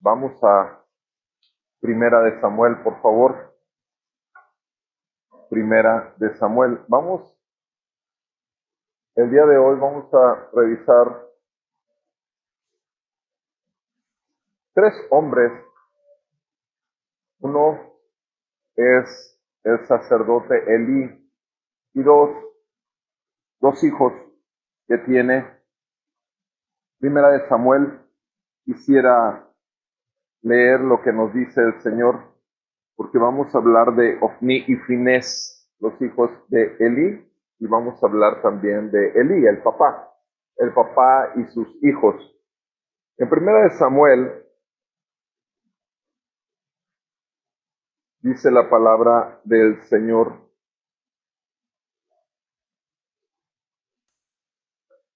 Vamos a Primera de Samuel, por favor. Primera de Samuel. El día de hoy vamos a revisar tres hombres. Uno es el sacerdote Elí y dos hijos que tiene. Primera de Samuel, quisiera leer lo que nos dice el Señor, porque vamos a hablar de Ofni y Finés, los hijos de Elí, y vamos a hablar también de Elí, el papá y sus hijos. En Primera de Samuel dice la palabra del Señor.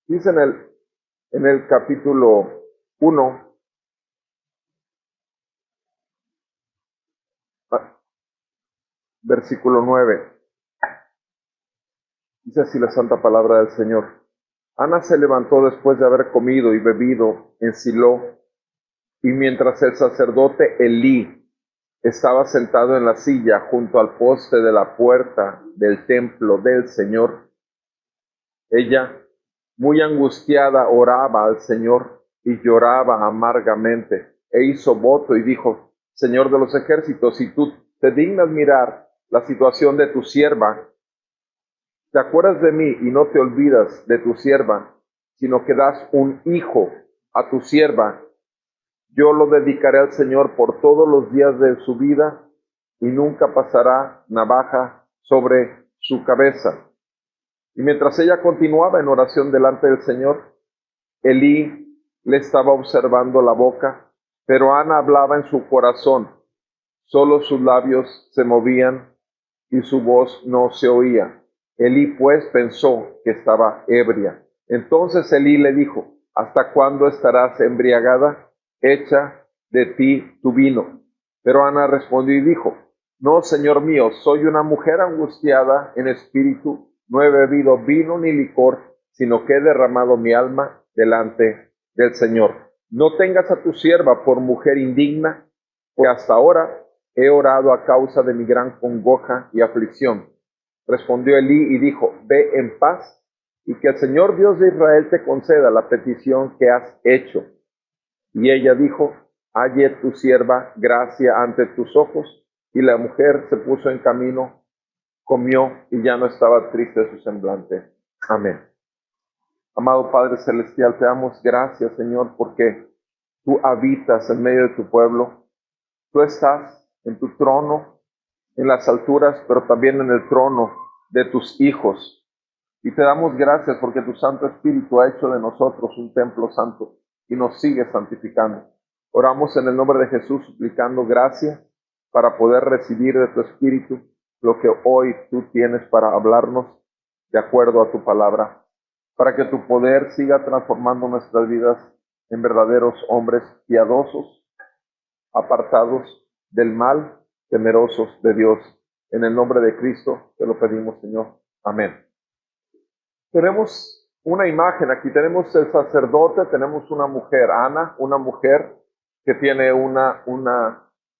Dice en el capítulo 1, versículo 9. Dice así la santa palabra del Señor. Ana se levantó después de haber comido y bebido en Silo, y mientras el sacerdote Elí estaba sentado en la silla junto al poste de la puerta del templo del Señor, ella, muy angustiada, oraba al Señor y lloraba amargamente, e hizo voto y dijo: Señor de los ejércitos, si tú te dignas mirar la situación de tu sierva, te acuerdas de mí y no te olvidas de tu sierva, sino que das un hijo a tu sierva, yo lo dedicaré al Señor por todos los días de su vida, y nunca pasará navaja sobre su cabeza. Y mientras ella continuaba en oración delante del Señor, Elí le estaba observando la boca, pero Ana hablaba en su corazón. Solo sus labios se movían y su voz no se oía. Elí pues pensó que estaba ebria. Entonces Elí le dijo: ¿Hasta cuándo estarás embriagada? Echa de ti tu vino. Pero Ana respondió y dijo: No, Señor mío, soy una mujer angustiada en espíritu, no he bebido vino ni licor, sino que he derramado mi alma delante del Señor. No tengas a tu sierva por mujer indigna, porque hasta ahora he orado a causa de mi gran congoja y aflicción. Respondió Elí y dijo: Ve en paz, y que el Señor Dios de Israel te conceda la petición que has hecho. Y ella dijo: Halle tu sierva gracia ante tus ojos. Y la mujer se puso en camino, comió, y ya no estaba triste su semblante. Amén. Amado Padre Celestial, te damos gracias, Señor, porque tú habitas en medio de tu pueblo. Tú estás en tu trono, en las alturas, pero también en el trono de tus hijos. Y te damos gracias porque tu Santo Espíritu ha hecho de nosotros un templo santo y nos sigue santificando. Oramos en el nombre de Jesús, suplicando gracia para poder recibir de tu Espíritu lo que hoy tú tienes para hablarnos de acuerdo a tu palabra, para que tu poder siga transformando nuestras vidas en verdaderos hombres piadosos, apartados del mal, temerosos de Dios. En el nombre de Cristo te lo pedimos, Señor. Amén. Tenemos una imagen aquí, tenemos el sacerdote, tenemos una mujer, Ana, una mujer que tiene una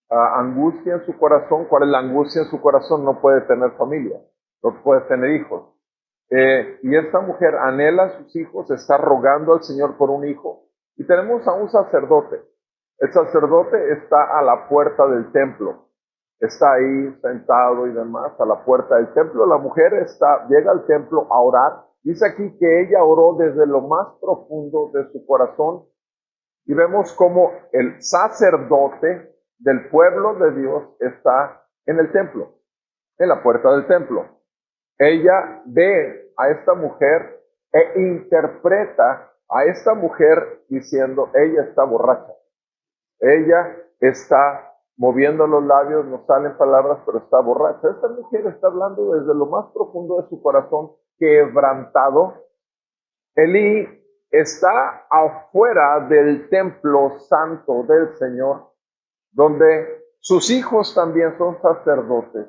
angustia en su corazón. ¿Cuál es la angustia en su corazón? No puede tener familia, no puede tener hijos. Y esta mujer anhela a sus hijos, está rogando al Señor por un hijo. Y tenemos a un sacerdote. El sacerdote está a la puerta del templo. Está ahí sentado y demás a la puerta del templo. La mujer llega al templo a orar. Dice aquí que ella oró desde lo más profundo de su corazón. Y vemos cómo el sacerdote del pueblo de Dios está en el templo, en la puerta del templo. Ella ve a esta mujer e interpreta a esta mujer diciendo: ella está borracha. Ella está moviendo los labios, no salen palabras, pero está borracha. Esta mujer está hablando desde lo más profundo de su corazón, quebrantado. Elí está afuera del templo santo del Señor, donde sus hijos también son sacerdotes.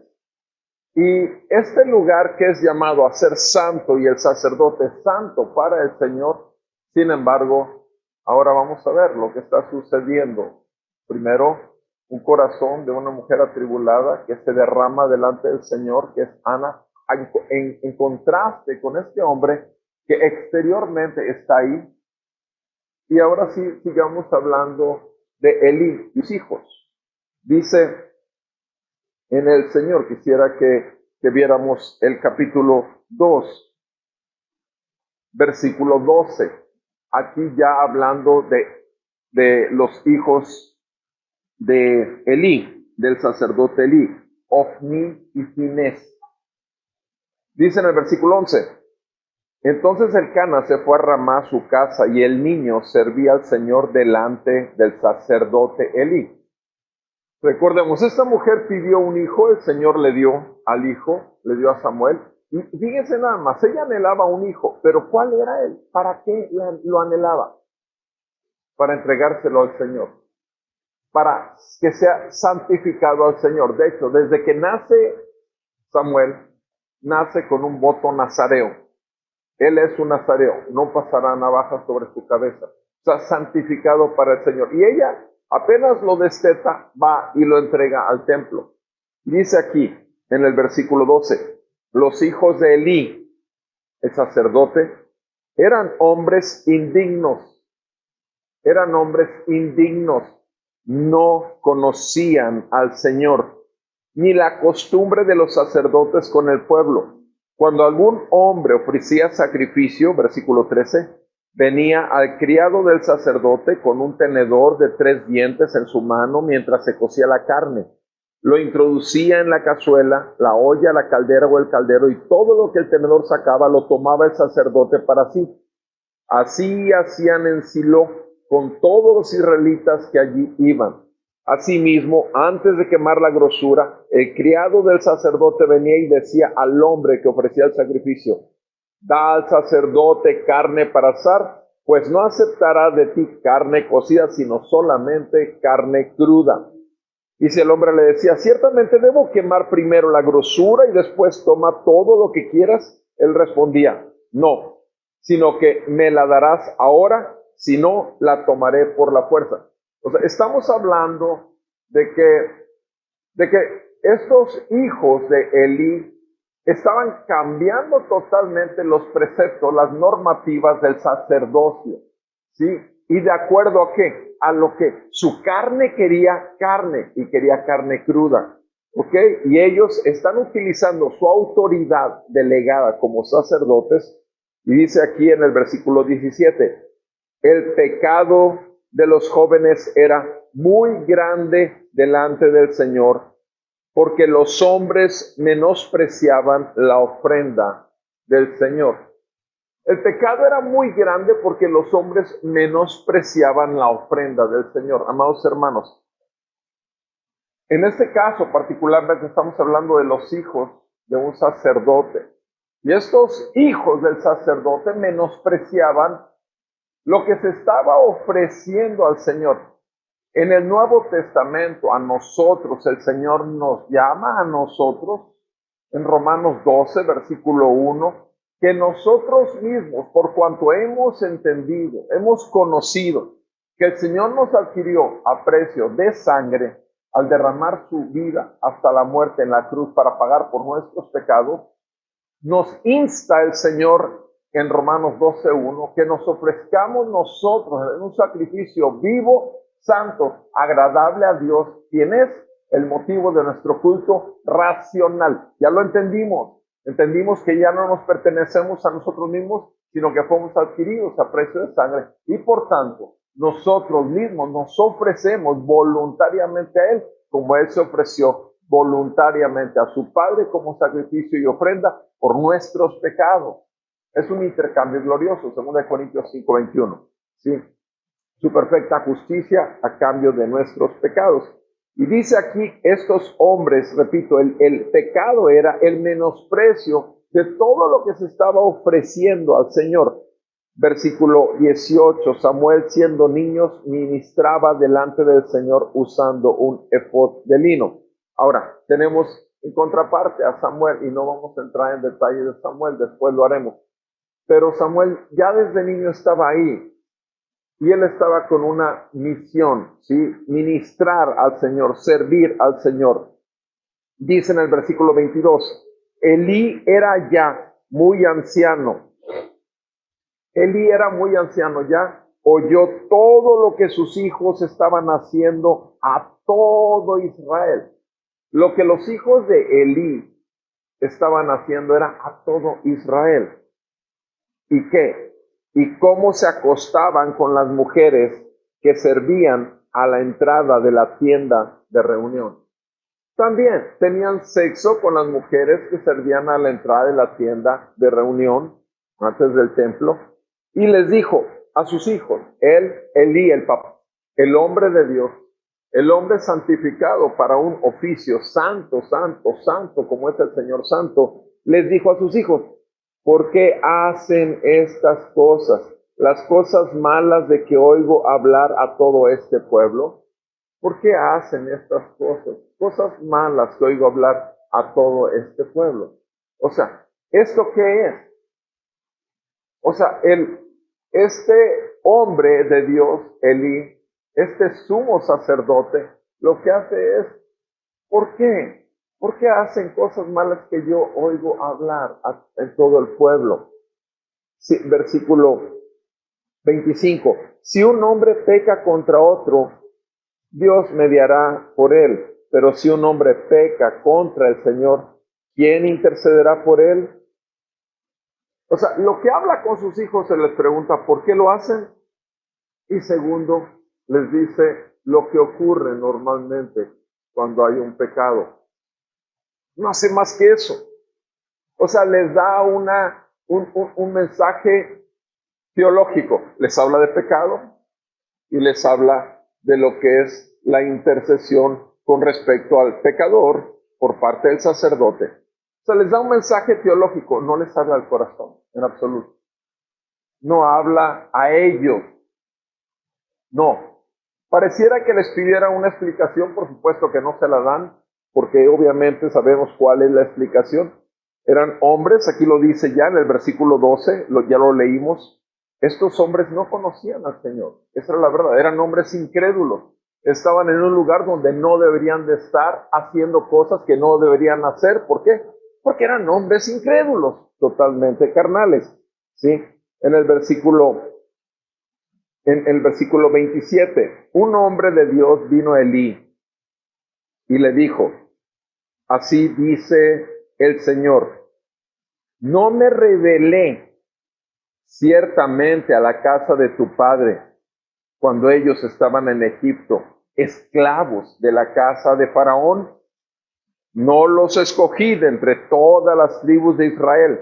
Y este lugar que es llamado a ser santo y el sacerdote santo para el Señor, sin embargo, ahora vamos a ver lo que está sucediendo Primero, un corazón de una mujer atribulada que se derrama delante del Señor, que es Ana, en contraste con este hombre que exteriormente está ahí. Y ahora sí, sigamos hablando de Elí y sus hijos. Dice en el Señor, quisiera que viéramos el capítulo 2, versículo 12. Aquí ya hablando de los hijos de Elí, del sacerdote Elí, Ofni y Finés. Dice en el versículo 11, entonces Elcana se fue a Ramá a su casa y el niño servía al Señor delante del sacerdote Elí. Recordemos, esta mujer pidió un hijo, el Señor le dio al hijo, le dio a Samuel. Y fíjense nada más, ella anhelaba un hijo, pero ¿cuál era él? ¿Para qué lo anhelaba? Para entregárselo al Señor, para que sea santificado al Señor. De hecho, desde que nace Samuel, nace con un voto nazareo. Él es un nazareo, no pasará navaja sobre su cabeza. O sea, santificado para el Señor. Y ella apenas lo desteta, va y lo entrega al templo. Dice aquí, en el versículo 12, los hijos de Elí, el sacerdote, eran hombres indignos, no conocían al Señor, ni la costumbre de los sacerdotes con el pueblo. Cuando algún hombre ofrecía sacrificio, versículo 13, venía al criado del sacerdote con un tenedor de 3 dientes en su mano mientras se cocía la carne. Lo introducía en la cazuela, la olla, la caldera o el caldero, y todo lo que el tenedor sacaba lo tomaba el sacerdote para sí. Así hacían en Silo con todos los israelitas que allí iban. Asimismo, antes de quemar la grosura, el criado del sacerdote venía y decía al hombre que ofrecía el sacrificio, da al sacerdote carne para asar, pues no aceptará de ti carne cocida, sino solamente carne cruda. Y si el hombre le decía, ciertamente debo quemar primero la grosura y después toma todo lo que quieras, él respondía, no, sino que me la darás ahora, si no, la tomaré por la fuerza. O sea, estamos hablando de que estos hijos de Elí estaban cambiando totalmente los preceptos, las normativas del sacerdocio, ¿sí? ¿Y de acuerdo a qué? A lo que su carne quería carne y quería carne cruda, ¿ok? Y ellos están utilizando su autoridad delegada como sacerdotes. Y dice aquí en el versículo 17, el pecado de los jóvenes era muy grande delante del Señor, porque los hombres menospreciaban la ofrenda del Señor. El pecado era muy grande porque los hombres menospreciaban la ofrenda del Señor. Amados hermanos, en este caso particularmente estamos hablando de los hijos de un sacerdote. Y estos hijos del sacerdote menospreciaban lo que se estaba ofreciendo al Señor. En el Nuevo Testamento, a nosotros, el Señor nos llama a nosotros, en Romanos 12, versículo 1, que nosotros mismos, por cuanto hemos entendido, hemos conocido que el Señor nos adquirió a precio de sangre al derramar su vida hasta la muerte en la cruz para pagar por nuestros pecados, nos insta el Señor en Romanos 12:1 que nos ofrezcamos nosotros en un sacrificio vivo, santo, agradable a Dios, quien es el motivo de nuestro culto racional. Ya lo entendimos que ya no nos pertenecemos a nosotros mismos, sino que fuimos adquiridos a precio de sangre y por tanto nosotros mismos nos ofrecemos voluntariamente a Él, como Él se ofreció voluntariamente a su Padre como sacrificio y ofrenda por nuestros pecados. Es un intercambio glorioso, 2 Corintios 5:21. ¿Sí? Su perfecta justicia a cambio de nuestros pecados. Y dice aquí, estos hombres, repito, el pecado era el menosprecio de todo lo que se estaba ofreciendo al Señor. Versículo 18, Samuel siendo niños ministraba delante del Señor usando un efod de lino. Ahora, tenemos en contraparte a Samuel, y no vamos a entrar en detalle de Samuel, después lo haremos. Pero Samuel ya desde niño estaba ahí. Y él estaba con una misión, ¿sí? Ministrar al Señor, servir al Señor. Dice en el versículo 22, Elí era ya muy anciano. Elí era muy anciano ya, oyó todo lo que sus hijos estaban haciendo a todo Israel. Lo que los hijos de Elí estaban haciendo era a todo Israel. ¿Y qué? Y cómo se acostaban con las mujeres que servían a la entrada de la tienda de reunión. También tenían sexo con las mujeres que servían a la entrada de la tienda de reunión antes del templo. Y les dijo a sus hijos, Elí, el papá, el hombre de Dios, el hombre santificado para un oficio santo, santo, santo, como es el Señor Santo, les dijo a sus hijos, ¿por qué hacen estas cosas? Las cosas malas de que oigo hablar a todo este pueblo. ¿Por qué hacen estas cosas? Cosas malas que oigo hablar a todo este pueblo. O sea, ¿esto qué es? O sea, este hombre de Dios, Elí, este sumo sacerdote, lo que hace es, ¿por qué? ¿Por qué hacen cosas malas que yo oigo hablar en todo el pueblo? Sí, versículo 25. Si un hombre peca contra otro, Dios mediará por él. Pero si un hombre peca contra el Señor, ¿quién intercederá por él? O sea, lo que habla con sus hijos se les pregunta por qué lo hacen. Y segundo, les dice lo que ocurre normalmente cuando hay un pecado. No hace más que eso. O sea, les da un mensaje teológico. Les habla de pecado y les habla de lo que es la intercesión con respecto al pecador por parte del sacerdote. O sea, les da un mensaje teológico, no les habla al corazón, en absoluto. No habla a ellos. No. Pareciera que les pidiera una explicación, por supuesto que no se la dan, porque obviamente sabemos cuál es la explicación. Eran hombres, aquí lo dice ya en el versículo 12, ya lo leímos. Estos hombres no conocían al Señor, esa era la verdad, eran hombres incrédulos. Estaban en un lugar donde no deberían de estar haciendo cosas que no deberían hacer. ¿Por qué? Porque eran hombres incrédulos, totalmente carnales. ¿Sí? En el versículo 27, un hombre de Dios vino a Elí y le dijo, así dice el Señor, no me revelé ciertamente a la casa de tu padre cuando ellos estaban en Egipto, esclavos de la casa de Faraón. No los escogí de entre todas las tribus de Israel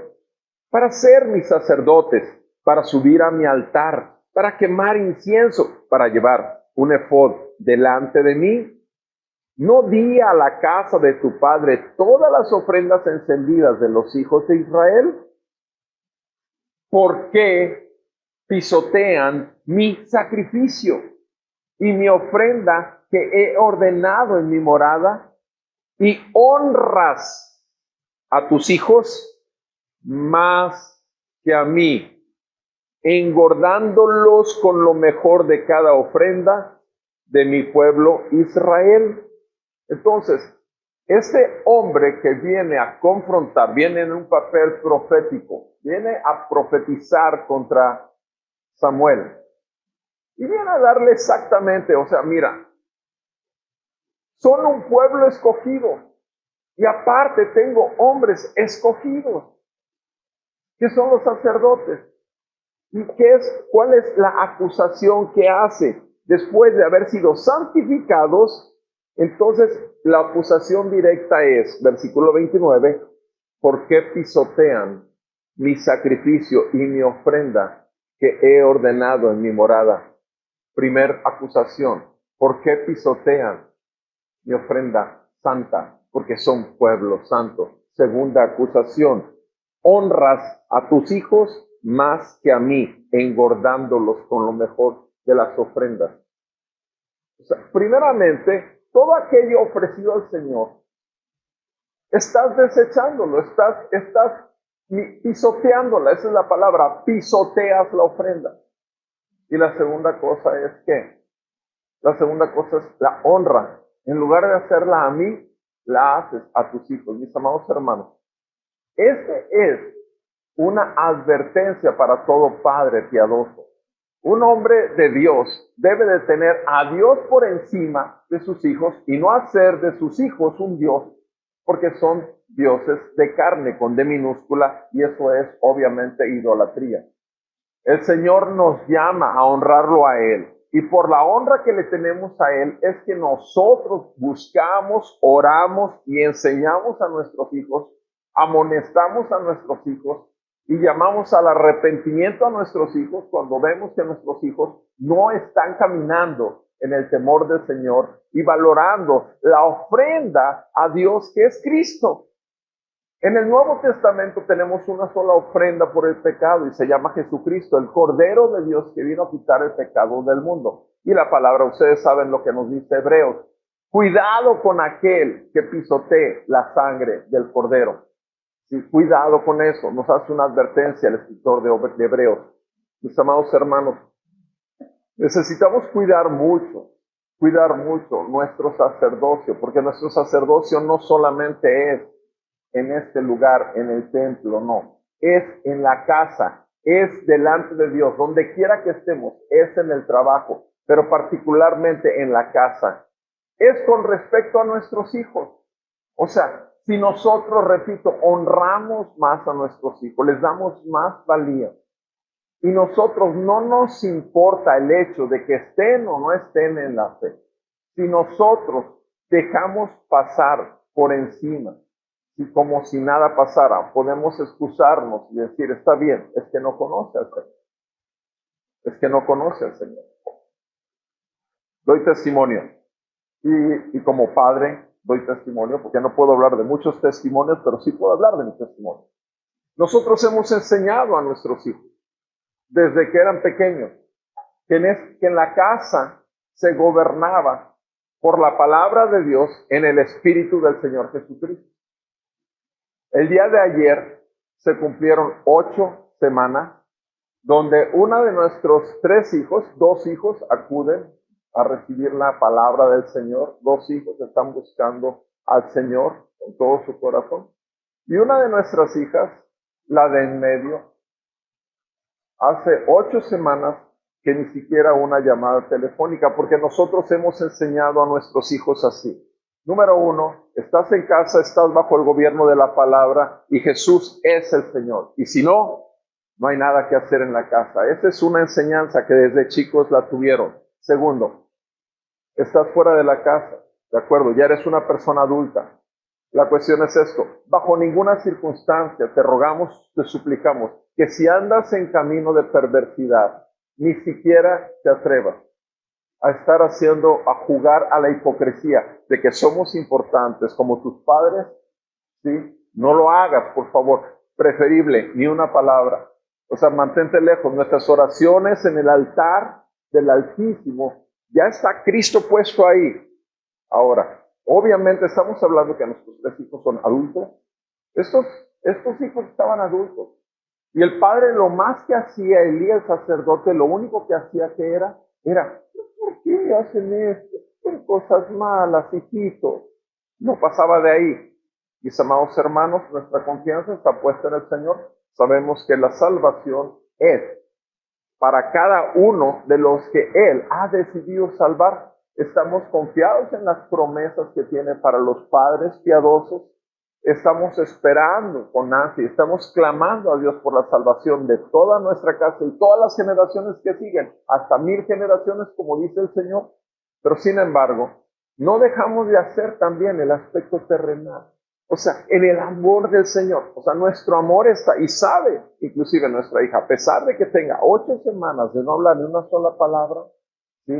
para ser mis sacerdotes, para subir a mi altar, para quemar incienso, para llevar un efod delante de mí. ¿No di a la casa de tu padre todas las ofrendas encendidas de los hijos de Israel? ¿Por qué pisotean mi sacrificio y mi ofrenda que he ordenado en mi morada? Y honras a tus hijos más que a mí, engordándolos con lo mejor de cada ofrenda de mi pueblo Israel. Entonces, este hombre que viene a confrontar, viene en un papel profético, viene a profetizar contra Samuel y viene a darle exactamente, o sea, mira, son un pueblo escogido y aparte tengo hombres escogidos, que son los sacerdotes. ¿Y cuál es la acusación que hace? Después de haber sido santificados, entonces la acusación directa es, versículo 29, ¿por qué pisotean mi sacrificio y mi ofrenda que he ordenado en mi morada? Primer acusación, ¿por qué pisotean mi ofrenda santa? Porque son pueblo santo. Segunda acusación, honras a tus hijos más que a mí, engordándolos con lo mejor de las ofrendas. O sea, primeramente, todo aquello ofrecido al Señor, estás desechándolo, estás pisoteándola, esa es la palabra, pisoteas la ofrenda. Y la segunda cosa es que, la segunda cosa es la honra. En lugar de hacerla a mí, la haces a tus hijos, mis amados hermanos. Este es una advertencia para todo padre piadoso. Un hombre de Dios debe de tener a Dios por encima de sus hijos y no hacer de sus hijos un Dios, porque son dioses de carne con D minúscula, y eso es obviamente idolatría. El Señor nos llama a honrarlo a Él, y por la honra que le tenemos a Él es que nosotros buscamos, oramos y enseñamos a nuestros hijos, amonestamos a nuestros hijos y llamamos al arrepentimiento a nuestros hijos cuando vemos que nuestros hijos no están caminando en el temor del Señor y valorando la ofrenda a Dios que es Cristo. En el Nuevo Testamento tenemos una sola ofrenda por el pecado y se llama Jesucristo, el Cordero de Dios que vino a quitar el pecado del mundo. Y la palabra, ustedes saben lo que nos dice Hebreos. Cuidado con aquel que pisotee la sangre del Cordero. Sí, cuidado con eso. Nos hace una advertencia el escritor de Hebreos. Mis amados hermanos, necesitamos cuidar mucho nuestro sacerdocio, porque nuestro sacerdocio no solamente es en este lugar, en el templo, no. Es en la casa, es delante de Dios, donde quiera que estemos, es en el trabajo, pero particularmente en la casa. Es con respecto a nuestros hijos. O sea, si nosotros, repito, honramos más a nuestros hijos, les damos más valía, y nosotros no nos importa el hecho de que estén o no estén en la fe, si nosotros dejamos pasar por encima, y como si nada pasara, podemos excusarnos y decir, está bien, es que no conoce al Señor. Es que no conoce al Señor. Doy testimonio. Y como padre, doy testimonio, porque no puedo hablar de muchos testimonios, pero sí puedo hablar de mi testimonio. Nosotros hemos enseñado a nuestros hijos, desde que eran pequeños, que en la casa se gobernaba por la palabra de Dios en el Espíritu del Señor Jesucristo. El día de ayer se cumplieron 8 semanas donde uno de nuestros 3 hijos, 2 hijos acuden a recibir la palabra del Señor. 2 hijos están buscando al Señor con todo su corazón. Y una de nuestras hijas, la de en medio, hace 8 semanas que ni siquiera una llamada telefónica, porque nosotros hemos enseñado a nuestros hijos así. Número 1, estás en casa, estás bajo el gobierno de la palabra y Jesús es el Señor. Y si no, no hay nada que hacer en la casa. Esa es una enseñanza que desde chicos la tuvieron. Segundo, estás fuera de la casa, ¿de acuerdo? Ya eres una persona adulta. La cuestión es esto, bajo ninguna circunstancia te rogamos, te suplicamos, que si andas en camino de perversidad, ni siquiera te atrevas a estar a jugar a la hipocresía de que somos importantes como tus padres, ¿sí? No lo hagas, por favor. Preferible, ni una palabra. O sea, mantente lejos. Nuestras oraciones en el altar del Altísimo, ya está Cristo puesto ahí. Ahora, obviamente estamos hablando que nuestros 3 hijos son adultos. Estos hijos estaban adultos. Y el padre lo más que hacía, Elías el sacerdote, lo único que hacía que era, ¿por qué hacen esto? Son cosas malas, hijitos. No pasaba de ahí. Mis amados hermanos, nuestra confianza está puesta en el Señor. Sabemos que la salvación es para cada uno de los que Él ha decidido salvar. Estamos confiados en las promesas que tiene para los padres piadosos. Estamos esperando con ansia, estamos clamando a Dios por la salvación de toda nuestra casa y todas las generaciones que siguen, hasta 1000 generaciones, como dice el Señor. Pero sin embargo, no dejamos de hacer también el aspecto terrenal. O sea, en el amor del Señor. O sea, nuestro amor está, y sabe, inclusive nuestra hija, a pesar de que tenga 8 semanas de no hablar ni una sola palabra, ¿sí?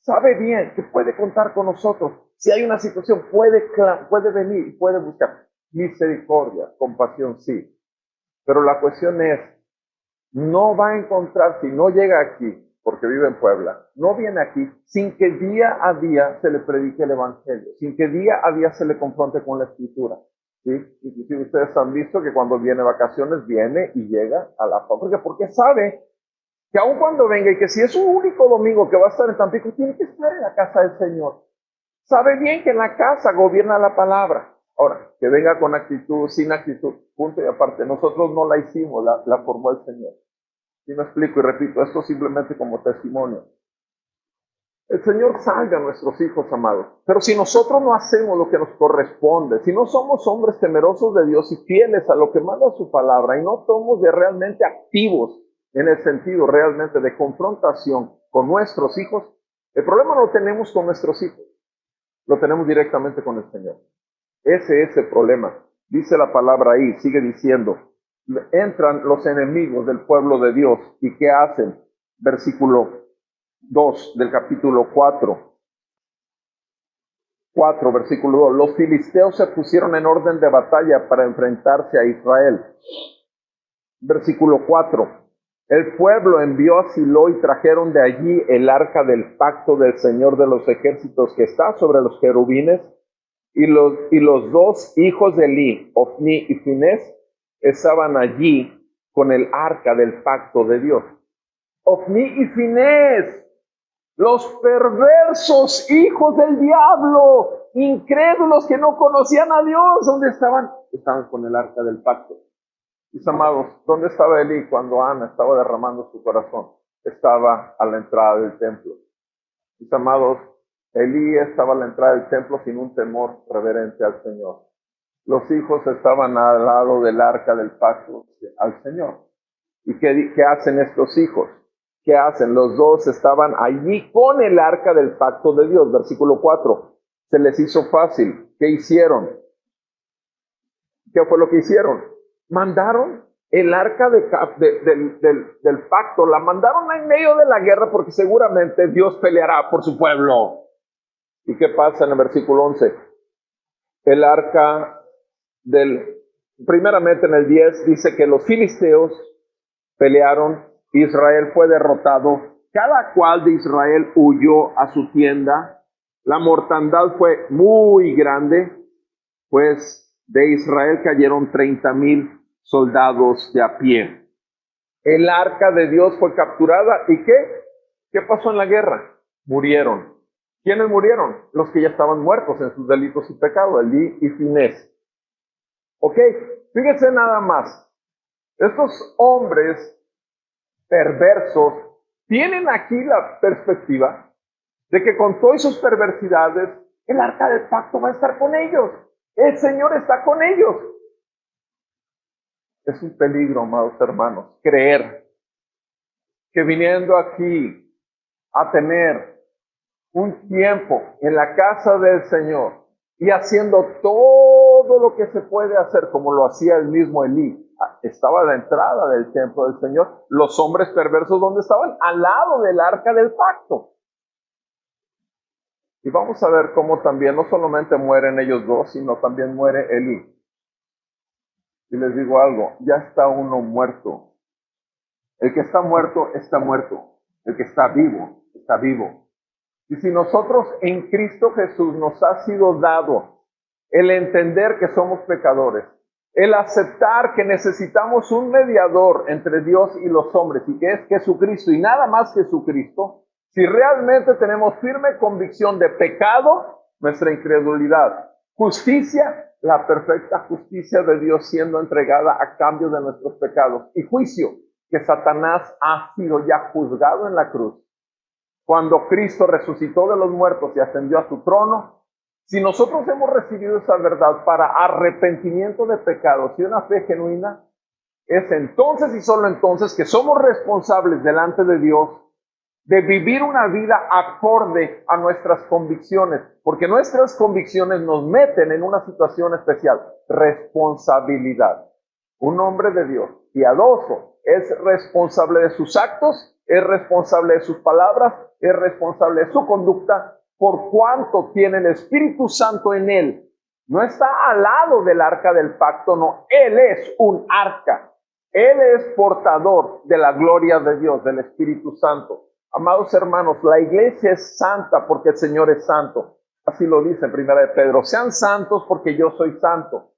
Sabe bien que puede contar con nosotros. Si hay una situación, puede venir y puede buscar. Misericordia, compasión, sí. Pero la cuestión es, no va a encontrar, si no llega aquí, porque vive en Puebla, no viene aquí sin que día a día se le predique el Evangelio, sin que día a día se le confronte con la Escritura. ¿Sí? Inclusive ustedes han visto que cuando viene vacaciones, viene y llega a la familia, porque sabe que aun cuando venga y que si es un único domingo que va a estar en Tampico, tiene que estar en la casa del Señor. Sabe bien que en la casa gobierna la palabra. Ahora, que venga con actitud, sin actitud, punto y aparte. Nosotros no la hicimos, la formó el Señor. Y me explico y repito, esto simplemente como testimonio. El Señor salva a nuestros hijos amados. Pero si nosotros no hacemos lo que nos corresponde, si no somos hombres temerosos de Dios y fieles a lo que manda su palabra, y no somos realmente activos en el sentido realmente de confrontación con nuestros hijos, el problema no lo tenemos con nuestros hijos, lo tenemos directamente con el Señor. Ese es el problema. Dice la palabra ahí, sigue diciendo, entran los enemigos del pueblo de Dios, ¿y qué hacen? Versículo 2 del capítulo 4, versículo 2. Los filisteos se pusieron en orden de batalla para enfrentarse a Israel. Versículo 4. El pueblo envió a Silo y trajeron de allí el arca del pacto del Señor de los ejércitos que está sobre los querubines, y los dos hijos de Eli, Ofni y Finés, estaban allí con el arca del pacto de Dios. Ofni y Finés, los perversos hijos del diablo, incrédulos que no conocían a Dios, ¿dónde estaban? Estaban con el arca del pacto. Mis amados, ¿dónde estaba Elí cuando Ana estaba derramando su corazón? Estaba a la entrada del templo. Mis amados, Elí estaba a la entrada del templo sin un temor reverente al Señor. Los hijos estaban al lado del arca del pacto al Señor. ¿Y qué hacen estos hijos? ¿Qué hacen? Los dos estaban allí con el arca del pacto de Dios. Versículo 4. Se les hizo fácil. ¿Qué hicieron? ¿Qué fue lo que hicieron? Mandaron el arca del pacto. La mandaron en medio de la guerra porque seguramente Dios peleará por su pueblo. ¿Y qué pasa en el versículo 11? El arca primeramente en el 10 dice que los filisteos pelearon. Israel fue derrotado, cada cual de Israel huyó a su tienda, la mortandad fue muy grande, pues de Israel cayeron 30,000 soldados de a pie. El arca de Dios fue capturada, ¿y qué? ¿Qué pasó en la guerra? Murieron. ¿Quiénes murieron? Los que ya estaban muertos en sus delitos y pecados, Elí y Finés. Ok, fíjense nada más, estos hombres perversos tienen aquí la perspectiva de que con todas sus perversidades, el arca del pacto va a estar con ellos. El Señor está con ellos. Es un peligro, amados hermanos, creer que viniendo aquí a tener un tiempo en la casa del Señor y haciendo todo lo que se puede hacer como lo hacía el mismo Elí, estaba a la entrada del templo del Señor. Los hombres perversos, ¿dónde estaban? Al lado del arca del pacto. Y vamos a ver cómo también no solamente mueren ellos dos, sino también muere Elí. Y les digo algo, ya está uno muerto. El que está muerto, está muerto. El que está vivo, está vivo. Y si nosotros en Cristo Jesús nos ha sido dado el entender que somos pecadores, el aceptar que necesitamos un mediador entre Dios y los hombres, y que es Jesucristo y nada más Jesucristo, si realmente tenemos firme convicción de pecado, nuestra incredulidad, justicia, la perfecta justicia de Dios siendo entregada a cambio de nuestros pecados, y juicio, que Satanás ha sido ya juzgado en la cruz. Cuando Cristo resucitó de los muertos y ascendió a su trono, si nosotros hemos recibido esa verdad para arrepentimiento de pecados y una fe genuina, es entonces y solo entonces que somos responsables delante de Dios de vivir una vida acorde a nuestras convicciones, porque nuestras convicciones nos meten en una situación especial, responsabilidad. Un hombre de Dios, piadoso, es responsable de sus actos, es responsable de sus palabras, es responsable de su conducta, por cuanto tiene el Espíritu Santo en él. No está al lado del arca del pacto, no, él es un arca. Él es portador de la gloria de Dios, del Espíritu Santo. Amados hermanos, la iglesia es santa porque el Señor es santo. Así lo dice en 1 de Pedro, sean santos porque yo soy santo.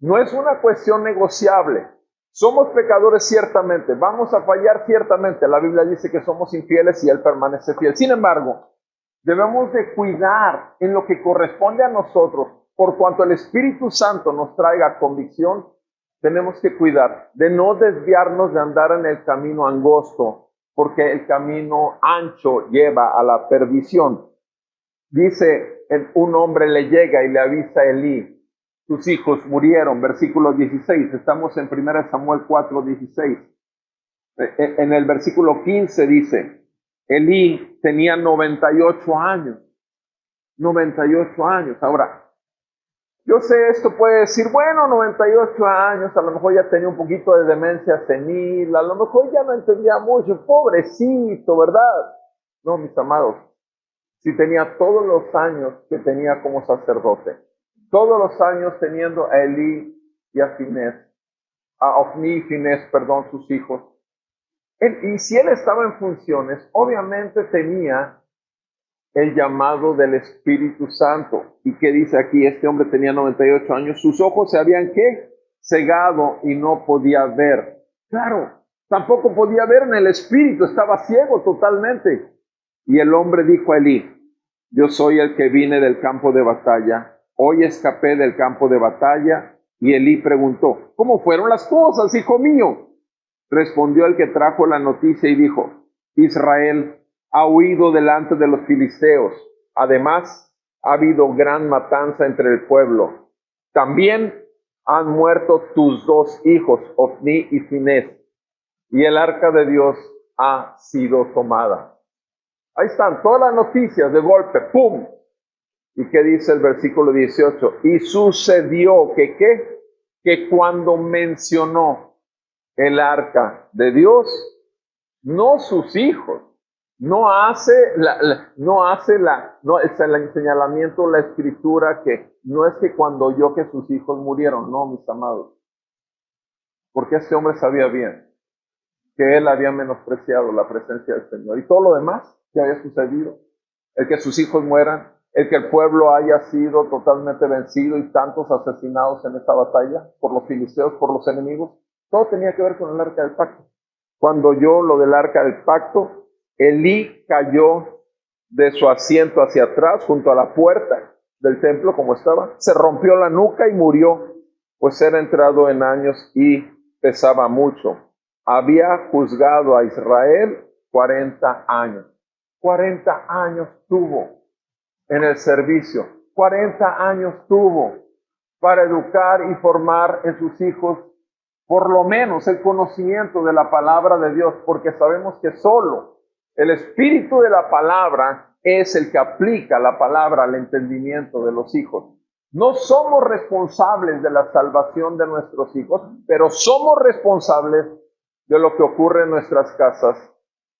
No es una cuestión negociable. Somos pecadores ciertamente, vamos a fallar ciertamente. La Biblia dice que somos infieles y Él permanece fiel. Sin embargo, debemos de cuidar en lo que corresponde a nosotros. Por cuanto el Espíritu Santo nos traiga convicción, tenemos que cuidar de no desviarnos de andar en el camino angosto, porque el camino ancho lleva a la perdición. Dice, un hombre le llega y le avisa a Elí, tus hijos murieron, versículo 16, estamos en 1 Samuel 4, 16. En el versículo 15 dice, Elí tenía 98 años, 98 años. Ahora, yo sé, esto puede decir, bueno, 98 años, a lo mejor ya tenía un poquito de demencia senil, a lo mejor ya no entendía mucho, pobrecito, ¿verdad? No, mis amados, si tenía todos los años que tenía como sacerdote, todos los años teniendo a Elí y a Finés, a Ofni y Finés, perdón, sus hijos. Y si él estaba en funciones, obviamente tenía el llamado del Espíritu Santo. ¿Y qué dice aquí? Este hombre tenía 98 años, sus ojos se habían, ¿qué? Cegado y no podía ver. Claro, tampoco podía ver en el Espíritu, estaba ciego totalmente. Y el hombre dijo a Elí, yo soy el que vine del campo de batalla, hoy escapé del campo de batalla. Y Elí preguntó, ¿cómo fueron las cosas, hijo mío? Respondió el que trajo la noticia y dijo, Israel ha huido delante de los filisteos. Además, ha habido gran matanza entre el pueblo. También han muerto tus dos hijos, Ofni y Finés, y el arca de Dios ha sido tomada. Ahí están todas las noticias de golpe, ¡pum! ¿Y qué dice el versículo 18? Y sucedió que, ¿qué? Que cuando mencionó el arca de Dios, no sus hijos, no hace el señalamiento, la escritura, que no es que cuando oyó que sus hijos murieron, no, mis amados, porque este hombre sabía bien que él había menospreciado la presencia del Señor y todo lo demás que había sucedido, el que sus hijos mueran, el que el pueblo haya sido totalmente vencido y tantos asesinados en esta batalla por los filisteos, por los enemigos, todo tenía que ver con el arca del pacto. Cuando oyó lo del arca del pacto, Elí cayó de su asiento hacia atrás, junto a la puerta del templo como estaba, se rompió la nuca y murió, pues era entrado en años y pesaba mucho. Había juzgado a Israel 40 años. 40 años tuvo en el servicio. 40 años tuvo para educar y formar en sus hijos por lo menos el conocimiento de la palabra de Dios, porque sabemos que solo el espíritu de la palabra es el que aplica la palabra al entendimiento de los hijos. No somos responsables de la salvación de nuestros hijos, pero somos responsables de lo que ocurre en nuestras casas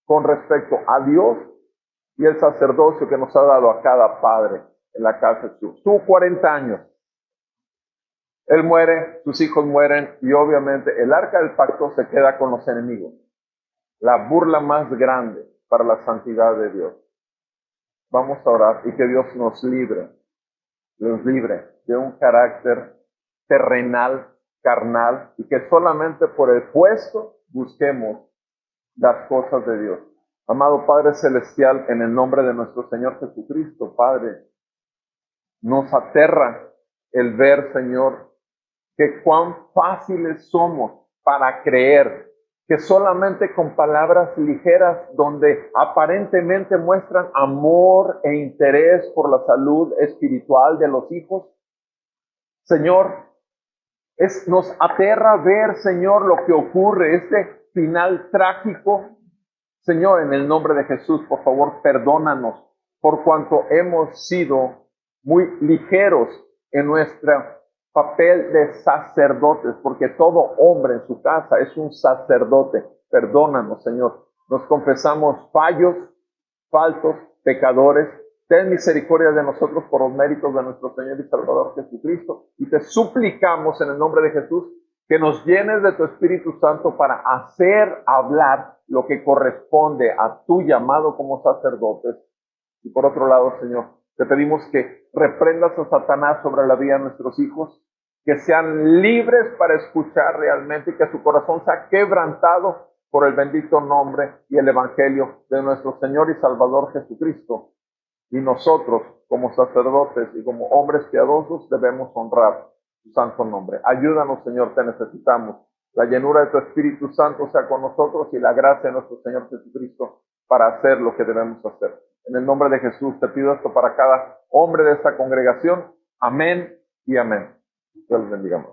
con respecto a Dios y el sacerdocio que nos ha dado a cada padre en la casa de Dios. Tuvo 40 años. Él muere, sus hijos mueren y obviamente el arca del pacto se queda con los enemigos. La burla más grande para la santidad de Dios. Vamos a orar y que Dios nos libre de un carácter terrenal, carnal, y que solamente por el puesto busquemos las cosas de Dios. Amado Padre Celestial, en el nombre de nuestro Señor Jesucristo, Padre, nos aterra el ver, Señor, que cuán fáciles somos para creer que solamente con palabras ligeras, donde aparentemente muestran amor e interés por la salud espiritual de los hijos, Señor, nos aterra ver, Señor, lo que ocurre, este final trágico. Señor, en el nombre de Jesús, por favor, perdónanos por cuanto hemos sido muy ligeros en nuestro papel de sacerdotes, porque todo hombre en su casa es un sacerdote. Perdónanos, Señor. Nos confesamos fallos, faltos, pecadores. Ten misericordia de nosotros por los méritos de nuestro Señor y Salvador Jesucristo. Y te suplicamos en el nombre de Jesús que nos llenes de tu Espíritu Santo para hacer hablar lo que corresponde a tu llamado como sacerdotes. Y por otro lado, Señor, te pedimos que reprendas a Satanás sobre la vida de nuestros hijos, que sean libres para escuchar realmente y que su corazón sea quebrantado por el bendito nombre y el evangelio de nuestro Señor y Salvador Jesucristo. Y nosotros, como sacerdotes y como hombres piadosos, debemos honrar su santo nombre. Ayúdanos, Señor, te necesitamos. La llenura de tu Espíritu Santo sea con nosotros y la gracia de nuestro Señor Jesucristo para hacer lo que debemos hacer. En el nombre de Jesús te pido esto para cada hombre de esta congregación. Amén y amén. Dios les bendiga.